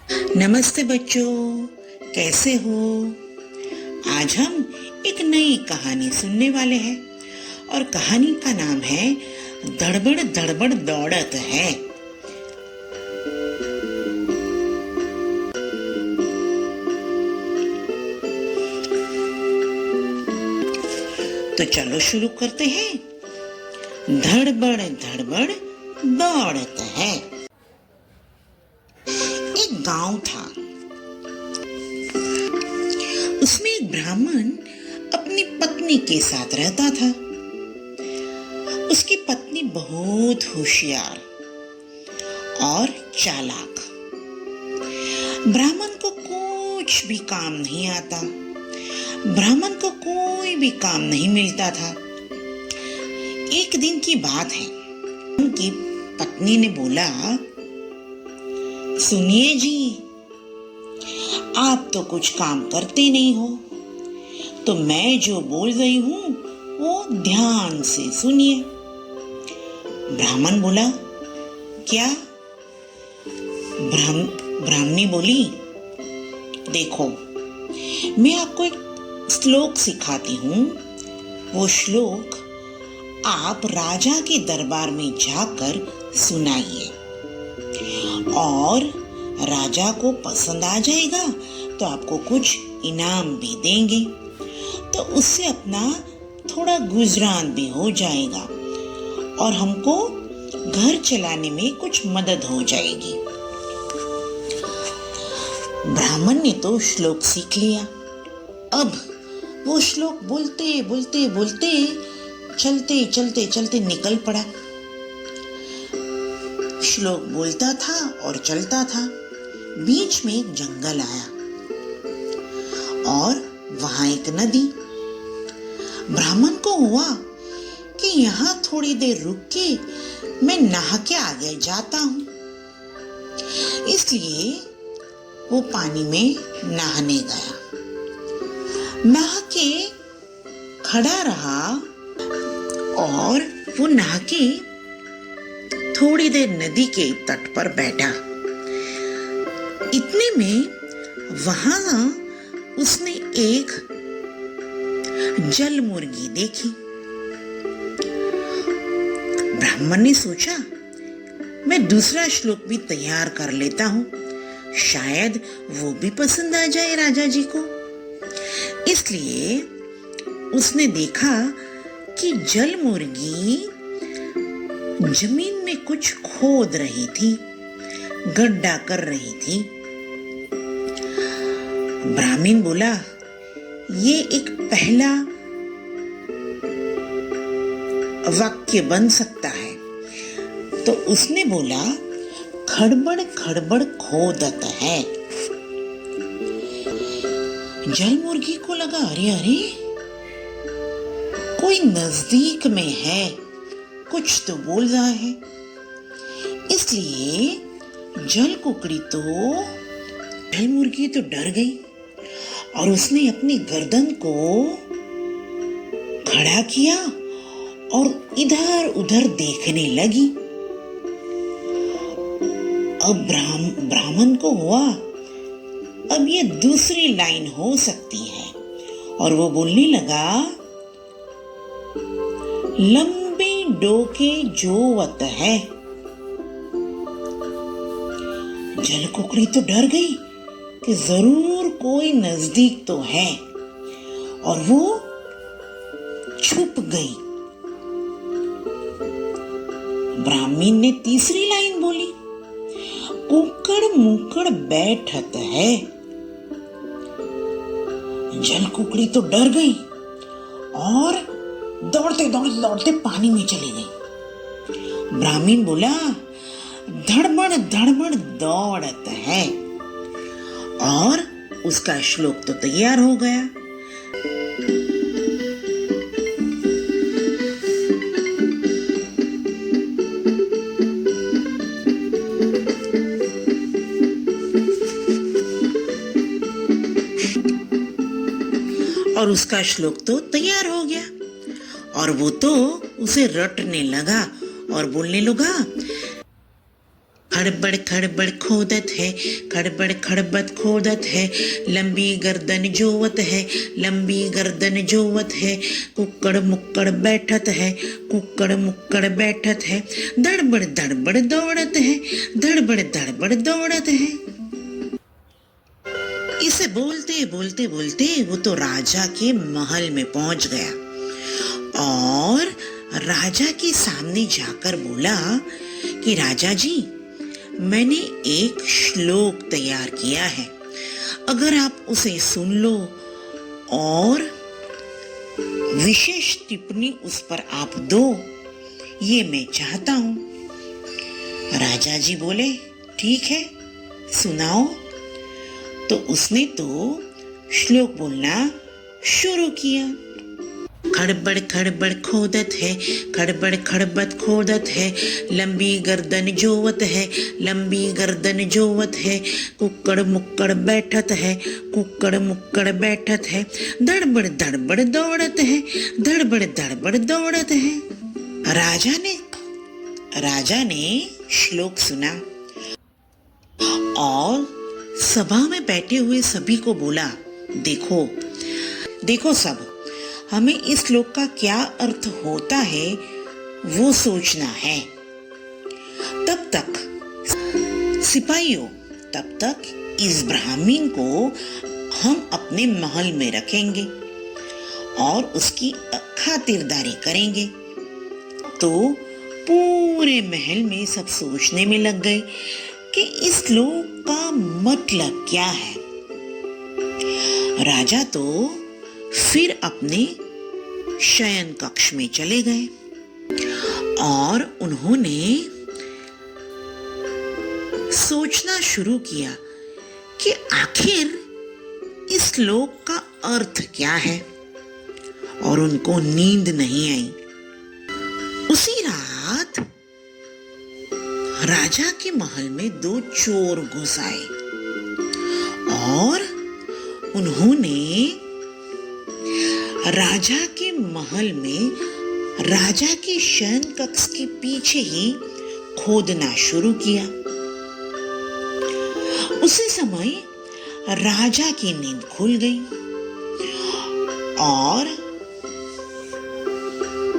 नमस्ते बच्चों, कैसे हो? आज हम एक नई कहानी सुनने वाले हैं और कहानी का नाम है धड़बड़ धड़बड़ दौड़त है। तो चलो शुरू करते हैं। धड़बड़ धड़बड़ दौड़त है। एक गांव था। उसमें एक ब्राह्मण अपनी पत्नी के साथ रहता था। उसकी पत्नी बहुत होशियार और चालाक। ब्राह्मण को कुछ भी काम नहीं आता। ब्राह्मण को कोई भी काम नहीं मिलता था। एक दिन की बात है, उनकी पत्नी ने बोला, सुनिए जी, आप तो कुछ काम करते नहीं हो, तो मैं जो बोल रही हूं वो ध्यान से सुनिए। ब्राह्मण बोला, क्या? ब्राह्मणी बोली, देखो, मैं आपको एक श्लोक सिखाती हूँ। वो श्लोक आप राजा के दरबार में जाकर सुनाइए और राजा को पसंद आ जाएगा तो आपको कुछ इनाम भी देंगे, तो उससे अपना थोड़ा गुजरान भी हो जाएगा और हमको घर चलाने में कुछ मदद हो जाएगी। ब्राह्मण ने तो श्लोक सीख लिया। अब वो श्लोक बोलते बोलते बोलते चलते चलते चलते निकल पड़ा। श्लोक बोलता था और चलता था। बीच में एक जंगल आया और वहां एक नदी। ब्राह्मण को हुआ कि यहाँ थोड़ी देर रुक के मैं नहा के आगे जाता हूं, इसलिए वो पानी में नहाने गया। नहा के खड़ा रहा और वो नहा के थोड़ी देर नदी के तट पर बैठा। इतने में वहां उसने एक जल मुर्गी देखी। ब्राह्मण ने सोचा, मैं दूसरा श्लोक भी तैयार कर लेता हूं, शायद वो भी पसंद आ जाए राजा जी को। इसलिए उसने देखा कि जल मुर्गी जमीन में कुछ खोद रही थी, गड्ढा कर रही थी। ब्राह्मण बोला, ये एक पहला वाक्य बन सकता है। तो उसने बोला, खड़बड़ खड़बड़ खोदत है। जल मुर्गी को लगा, अरे अरे, कोई नजदीक में है, कुछ तो बोल रहा है। इसलिए जल मुर्गी तो डर गई और उसने अपनी गर्दन को खड़ा किया और इधर उधर देखने लगी। अब ब्राह्मण को हुआ, अब ये दूसरी लाइन हो सकती है, और वो बोलने लगा, लंबे डोके जोवत है। जल कुकड़ी तो डर गई कि जरूर कोई नजदीक तो है, और वो छुप गई। ब्राह्मण ने तीसरी लाइन बोली, कुकड़ मुकड़ बैठत है। जल कुकड़ी तो डर गई और दौड़ते दौड़ते दौड़ते पानी में चली गई। ब्राह्मण बोला, धड़बड़ धड़बड़ दौड़त है, और उसका श्लोक तो तैयार हो गया। और उसका श्लोक तो तैयार हो गया और वो तो उसे रटने लगा और बोलने लगा, खड़बड़ खड़बड़ खोदत है, खड़बड़ खड़बड़ खोदत है, लंबी गर्दन जोवत है, लंबी गर्दन जोवत है, कुक्कड़ मुक्कड़ बैठत है, कुक्कड़ मुक्कड़ बैठत है, धड़बड़ धड़बड़ दौड़त है, धड़बड़ धड़बड़ दौड़त है। इसे बोलते बोलते बोलते वो तो राजा के महल में पहुंच गया और राजा के सामने जाकर बोला कि राजा जी, मैंने एक श्लोक तैयार किया है, अगर आप उसे सुन लो और विशेष टिप्पणी उस पर आप दो, ये मैं चाहता हूं। राजा जी बोले, ठीक है, सुनाओ। तो उसने तो श्लोक बोलना शुरू किया। खड़बड़ खड़बड़ खोदत है, खड़बड़ खड़बड़ खोदत है, लंबी गर्दन जोवत है, लंबी गर्दन जोवत है, कुक्कड़ मुक्कड़ बैठत है, कुक्कड़ मुक्कड़ बैठत है, धड़बड़ धड़बड़ दौड़त है, धड़बड़ धड़बड़ दौड़त है। राजा ने श्लोक सुना और सभा में बैठे हुए सभी को बोला, देखो देखो सब, हमें इस श्लोक का क्या अर्थ होता है वो सोचना है। तब तक सिपाहियों, तब तक इस ब्राह्मण को हम अपने महल में रखेंगे और उसकी खातिरदारी करेंगे। तो पूरे महल में सब सोचने में लग गए कि इस श्लोक का मतलब क्या है। राजा तो फिर अपने शयन कक्ष में चले गए और उन्होंने सोचना शुरू किया कि आखिर इस श्लोक का अर्थ क्या है, और उनको नींद नहीं आई। उसी रात राजा के महल में 2 चोर घुस आए और उन्होंने राजा के महल में राजा के शयन कक्ष के पीछे ही खोदना शुरू किया। उसी समय राजा की नींद खुल गई और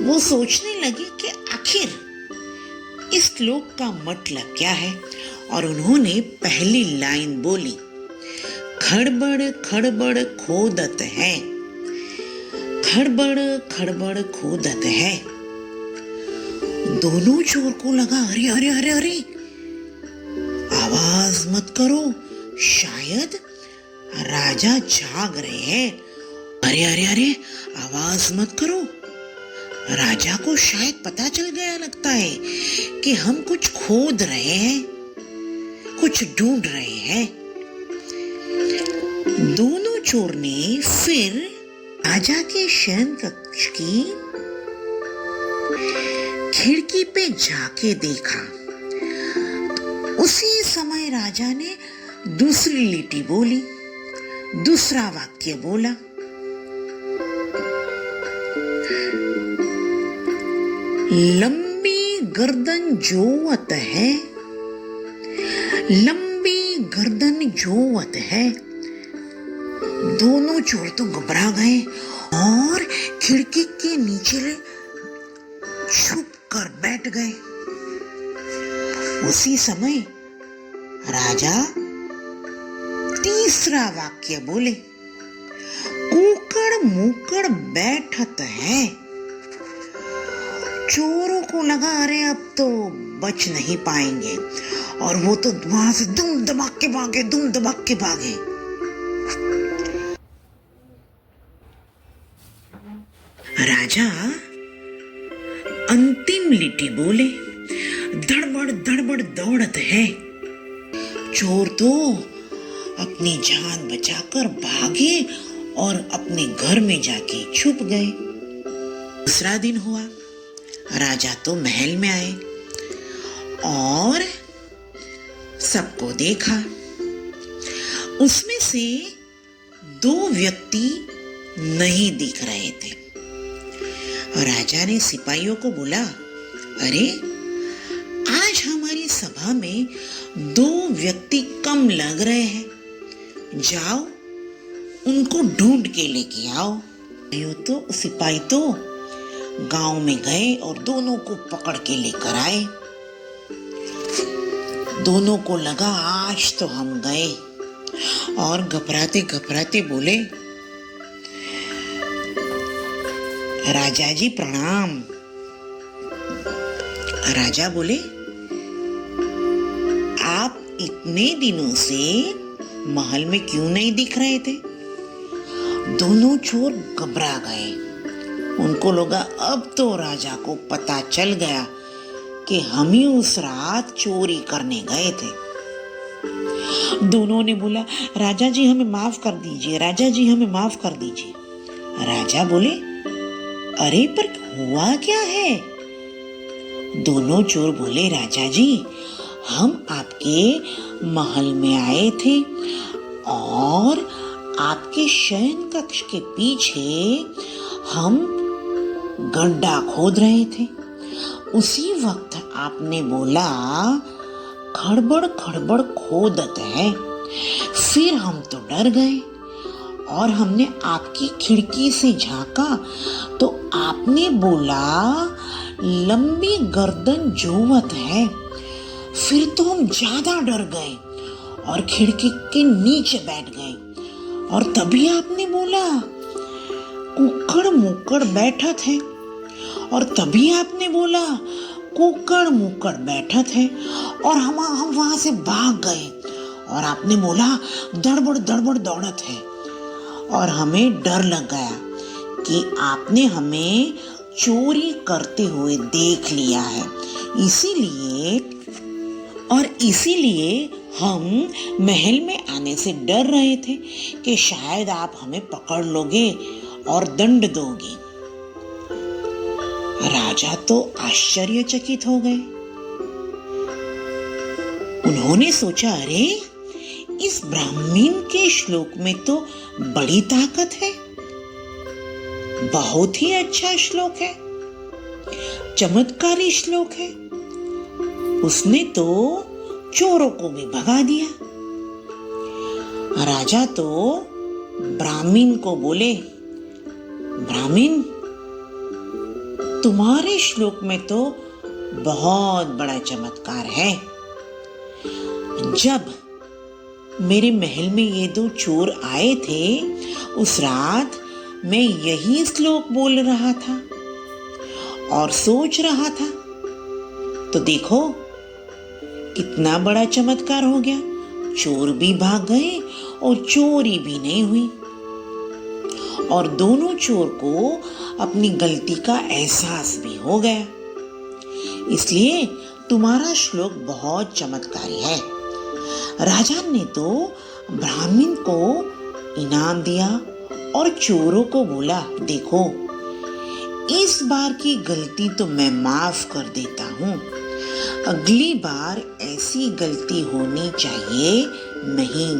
वो सोचने लगे कि आखिर इस श्लोक का मतलब क्या है, और उन्होंने पहली लाइन बोली, खड़बड़ खड़बड़ खोदत है, खड़बड़ खड़बड़ खोदत है। दोनों चोर को लगा, अरे अरे अरे अरे, आवाज मत करो, शायद राजा जाग रहे हैं। अरे अरे अरे, आवाज मत करो, राजा को शायद पता चल गया लगता है कि हम कुछ खोद रहे हैं, कुछ ढूंढ रहे हैं। दोनों चोर ने फिर राजा के शयन कक्ष की खिड़की पे जाके देखा। उसी समय राजा ने दूसरी लिटी बोली, दूसरा वाक्य बोला, लंबी गर्दन जोवत है, लंबी गर्दन जोवत है। दोनों चोर तो घबरा गए और खिड़की के नीचे छुप कर बैठ गए। उसी समय राजा तीसरा वाक्य बोले, कुक्कड़ मुक्कड़ बैठत है। चोरों को लगा, अरे अब तो बच नहीं पाएंगे, और वो तो वहां से दुम दबाक के भागे, दुम दबाक के भागे। राजा अंतिम लिटी बोले, धड़बड़ धड़बड़ दौड़त है। चोर तो अपनी जान बचाकर भागे और अपने घर में जाके छुप गए। दूसरा दिन हुआ, राजा तो महल में आए और सबको देखा। उसमें से 2 व्यक्ति नहीं दिख रहे थे। राजा ने सिपाहियों को बोला, अरे आज हमारी हमारी सभा में 2 व्यक्ति कम लग रहे हैं, जाओ उनको ढूंढ के लेके आओ। यूं तो सिपाही तो गांव में गए और दोनों को पकड़ के लेकर आए। दोनों को लगा आज तो हम गए, और घबराते घबराते बोले, राजा जी प्रणाम। राजा बोले, आप इतने दिनों से महल में क्यों नहीं दिख रहे थे? दोनों चोर घबरा गए। उनको लगा अब तो राजा को पता चल गया कि हम ही उस रात चोरी करने गए थे। दोनों ने बोला, राजा जी हमें माफ कर दीजिए, राजा जी हमें माफ कर दीजिए। राजा बोले, अरे पर हुआ क्या है? दोनों चोर बोले, राजा जी हम आपके महल में आए थे और आपके शयन कक्ष के पीछे हम गड्ढा खोद रहे थे। उसी वक्त आपने बोला, खड़बड़ खड़बड़ खोदत है। फिर हम तो डर गए और हमने आपकी खिड़की से झांका तो आपने बोला, लंबी गर्दन जोवत है। फिर तो हम ज्यादा डर गए और खिड़की के नीचे बैठ गए, और तभी आपने बोला, कुक्कड़ मुक्कड़ बैठत है। और तभी आपने बोला, कुक्कड़ मुक्कड़ बैठत है। और हम वहां से भाग गए और आपने बोला, दड़बड़ दड़बड़ दौड़त है। और हमें डर लग गया कि आपने हमें चोरी करते हुए देख लिया है, इसीलिए हम महल में आने से डर रहे थे कि शायद आप हमें पकड़ लोगे और दंड दोगे। राजा तो आश्चर्यचकित हो गए। उन्होंने सोचा, अरे इस ब्राह्मण के श्लोक में तो बड़ी ताकत है, बहुत ही अच्छा श्लोक है, चमत्कारी श्लोक है। उसने तो चोरों को भी भगा दिया। राजा तो ब्राह्मण को बोले, ब्राह्मण तुम्हारे श्लोक में तो बहुत बड़ा चमत्कार है। जब मेरे महल में ये 2 चोर आए थे, उस रात मैं यही श्लोक बोल रहा था और सोच रहा था, तो देखो कितना बड़ा चमत्कार हो गया। चोर भी भाग गए और चोरी भी नहीं हुई, और दोनों चोर को अपनी गलती का एहसास भी हो गया। इसलिए तुम्हारा श्लोक बहुत चमत्कारी है। राजा ने तो ब्राह्मण को इनाम दिया और चोरों को बोला, देखो इस बार की गलती तो मैं माफ कर देता हूँ, अगली बार ऐसी गलती होनी चाहिए नहीं।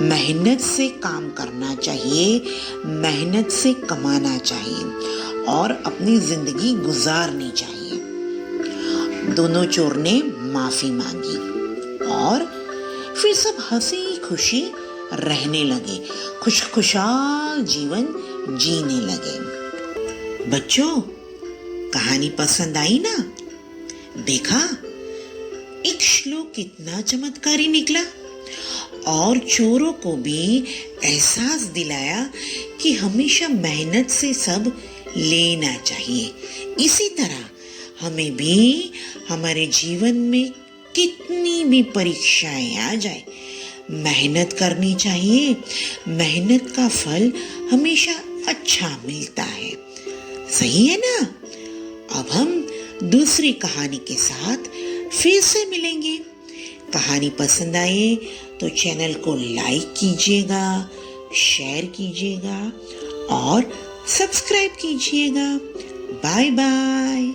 मेहनत से काम करना चाहिए, मेहनत से कमाना चाहिए और अपनी जिंदगी गुजारनी चाहिए। दोनों चोर ने माफी मांगी और फिर सब हंसी खुशी रहने लगे, खुशखुशाल जीवन जीने लगे। बच्चों, कहानी पसंद आई ना? देखा एक श्लोक कितना चमत्कारी निकला और चोरों को भी एहसास दिलाया कि हमेशा मेहनत से सब लेना चाहिए। इसी तरह हमें भी हमारे जीवन में कितनी भी परीक्षाएं आ जाए, मेहनत करनी चाहिए। मेहनत का फल हमेशा अच्छा मिलता है। सही है ना? अब हम दूसरी कहानी के साथ फिर से मिलेंगे। कहानी पसंद आए तो चैनल को लाइक कीजिएगा, शेयर कीजिएगा और सब्सक्राइब कीजिएगा। Bye bye.